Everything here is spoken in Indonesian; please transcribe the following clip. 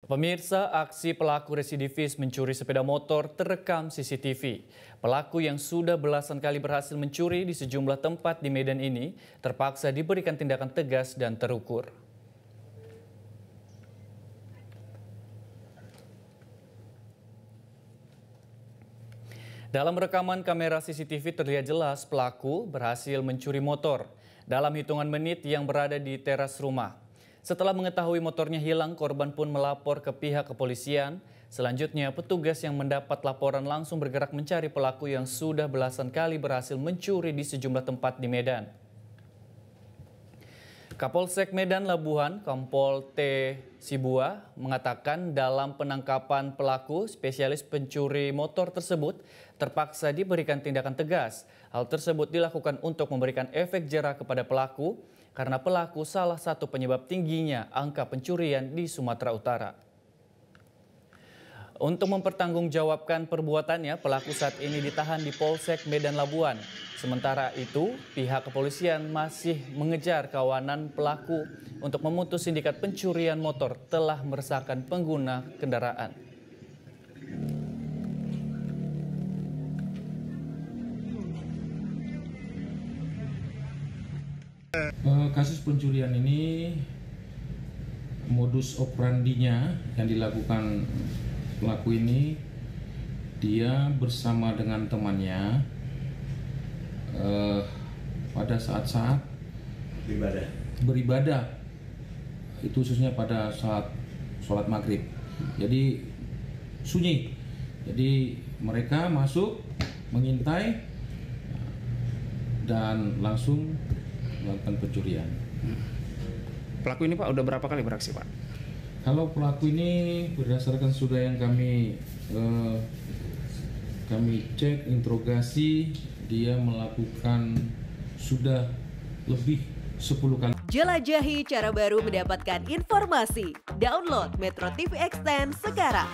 Pemirsa, aksi pelaku residivis mencuri sepeda motor terekam CCTV. Pelaku yang sudah belasan kali berhasil mencuri di sejumlah tempat di Medan ini terpaksa diberikan tindakan tegas dan terukur. Dalam rekaman kamera CCTV terlihat jelas pelaku berhasil mencuri motor dalam hitungan menit yang berada di teras rumah. Setelah mengetahui motornya hilang, korban pun melapor ke pihak kepolisian. Selanjutnya, petugas yang mendapat laporan langsung bergerak mencari pelaku yang sudah belasan kali berhasil mencuri di sejumlah tempat di Medan. Kapolsek Medan Labuhan, Kompol T. Sibua, mengatakan dalam penangkapan pelaku, spesialis pencuri motor tersebut terpaksa diberikan tindakan tegas. Hal tersebut dilakukan untuk memberikan efek jera kepada pelaku, karena pelaku salah satu penyebab tingginya angka pencurian di Sumatera Utara. Untuk mempertanggungjawabkan perbuatannya, pelaku saat ini ditahan di Polsek Medan Labuan. Sementara itu, pihak kepolisian masih mengejar kawanan pelaku untuk memutus sindikat pencurian motor telah meresahkan pengguna kendaraan. Kasus pencurian ini modus operandinya yang dilakukan pelaku ini, dia bersama dengan temannya pada saat-saat beribadah, itu khususnya pada saat sholat maghrib. Jadi sunyi, jadi mereka masuk mengintai dan langsung melakukan pencurian. Pelaku ini Pak udah berapa kali beraksi Pak? Kalau pelaku ini berdasarkan sudah yang kami cek interogasi, dia melakukan sudah lebih 10 kali. Jelajahi cara baru mendapatkan informasi. Download Metro TV Extend sekarang.